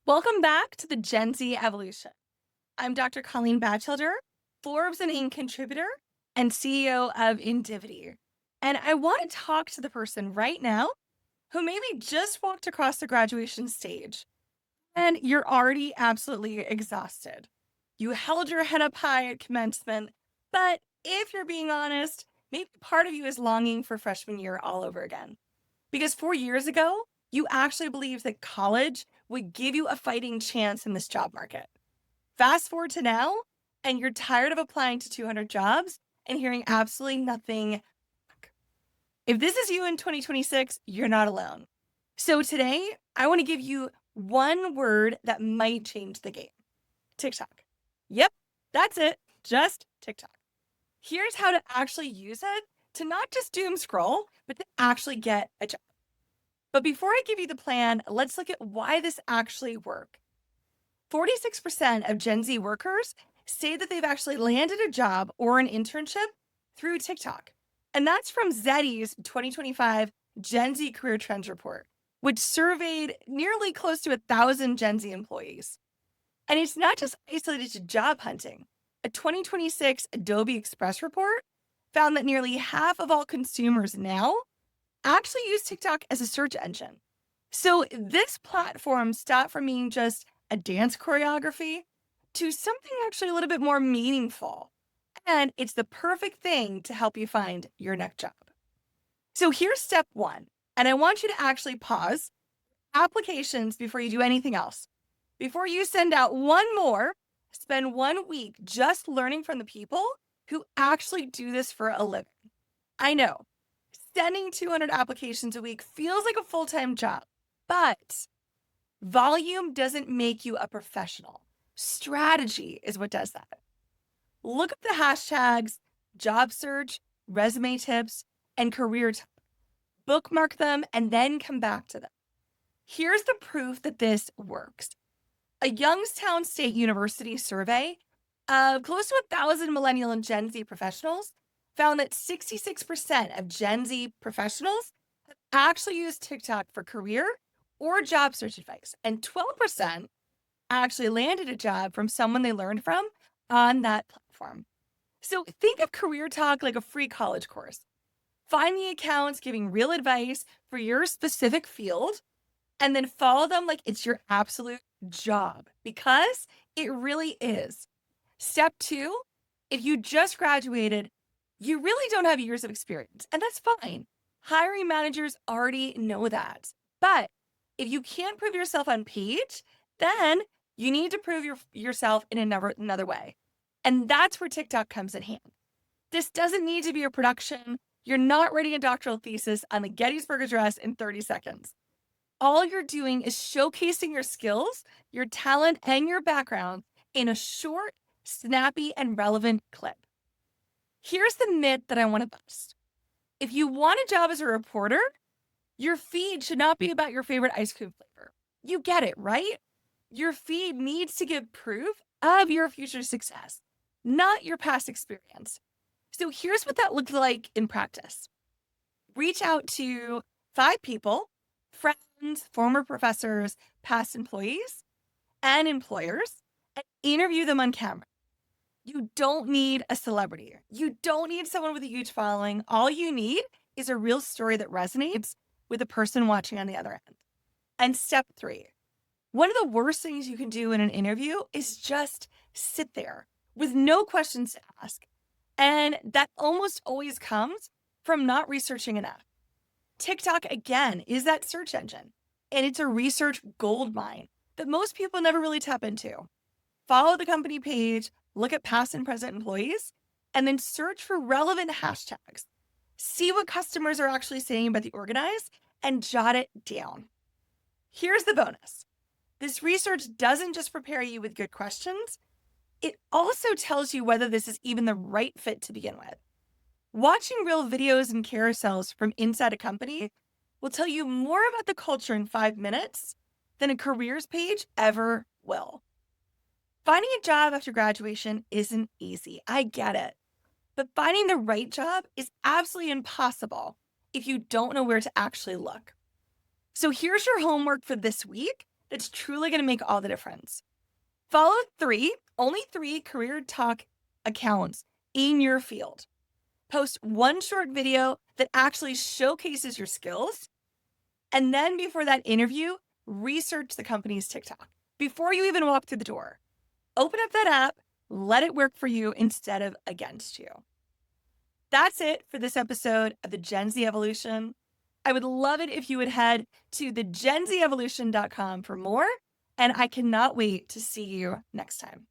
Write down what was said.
Welcome back to the Gen Z Evolution. I'm Dr. Colleen Batchelder, Forbes and Inc. contributor and CEO of Indivity. And I want to talk to the person right now who maybe just walked across the graduation stage and you're already absolutely exhausted. You held your head up high at commencement, but if you're being honest, maybe part of you is longing for freshman year all over again. Because 4 years ago, you actually believed that college would give you a fighting chance in this job market. Fast forward to now, and you're tired of applying to 200 jobs and hearing absolutely nothing back. If this is you in 2026, you're not alone. So today, I want to give you one word that might change the game: TikTok. Yep, that's it, just TikTok. Here's how to actually use it to not just doom scroll, but to actually get a job. But before I give you the plan, let's look at why this actually works. 46% of Gen Z workers say that they've actually landed a job or an internship through TikTok. And that's from Zeddy's 2025 Gen Z Career Trends Report, which surveyed nearly close to 1,000 Gen Z employees. And it's not just isolated to job hunting. A 2026 Adobe Express report found that nearly half of all consumers now actually use TikTok as a search engine. So this platform stopped from being just a dance choreography to something actually a little bit more meaningful. And it's the perfect thing to help you find your next job. So here's step one. And I want you to actually pause applications before you do anything else. Before you send out one more, spend 1 week just learning from the people who actually do this for a living. I know sending 200 applications a week feels like a full-time job, but volume doesn't make you a professional. Strategy is what does that. Look up the hashtags job search, resume tips, and career tips. Bookmark them and then come back to them. Here's the proof that this works. A Youngstown State University survey of close to 1,000 millennial and Gen Z professionals found that 66% of Gen Z professionals have actually used TikTok for career or job search advice, and 12% actually landed a job from someone they learned from on that platform. So think of Career Talk like a free college course. Find the accounts giving real advice for your specific field and then follow them like it's your absolute job, because it really is. Step two, if you just graduated, you really don't have years of experience, and that's fine. Hiring managers already know that. But if you can't prove yourself on page, then you need to prove yourself in another way. And that's where TikTok comes in hand. This doesn't need to be a production. You're not writing a doctoral thesis on the Gettysburg Address in 30 seconds. All you're doing is showcasing your skills, your talent, and your background in a short, snappy, and relevant clip. Here's the myth that I want to bust. If you want a job as a reporter, your feed should not be about your favorite ice cream flavor. You get it, right? Your feed needs to give proof of your future success, not your past experience. So here's what that looks like in practice. Reach out to 5 people, friends, former professors, past employees, and employers, and interview them on camera. You don't need a celebrity. You don't need someone with a huge following. All you need is a real story that resonates with the person watching on the other end. And step 3, one of the worst things you can do in an interview is just sit there with no questions to ask. And that almost always comes from not researching enough. TikTok, again, is that search engine, and it's a research gold mine that most people never really tap into. Follow the company page, look at past and present employees, and then search for relevant hashtags. See what customers are actually saying about the organize and jot it down. Here's the bonus. This research doesn't just prepare you with good questions, it also tells you whether this is even the right fit to begin with. Watching real videos and carousels from inside a company will tell you more about the culture in 5 minutes than a careers page ever will. Finding a job after graduation isn't easy. I get it. But finding the right job is absolutely impossible if you don't know where to actually look. So here's your homework for this week that's truly going to make all the difference. Follow only three career talk accounts in your field. Post one short video that actually showcases your skills. And then before that interview, research the company's TikTok before you even walk through the door. Open up that app, let it work for you instead of against you. That's it for this episode of the Gen Z Evolution. I would love it if you would head to thegenzevolution.com for more, and I cannot wait to see you next time.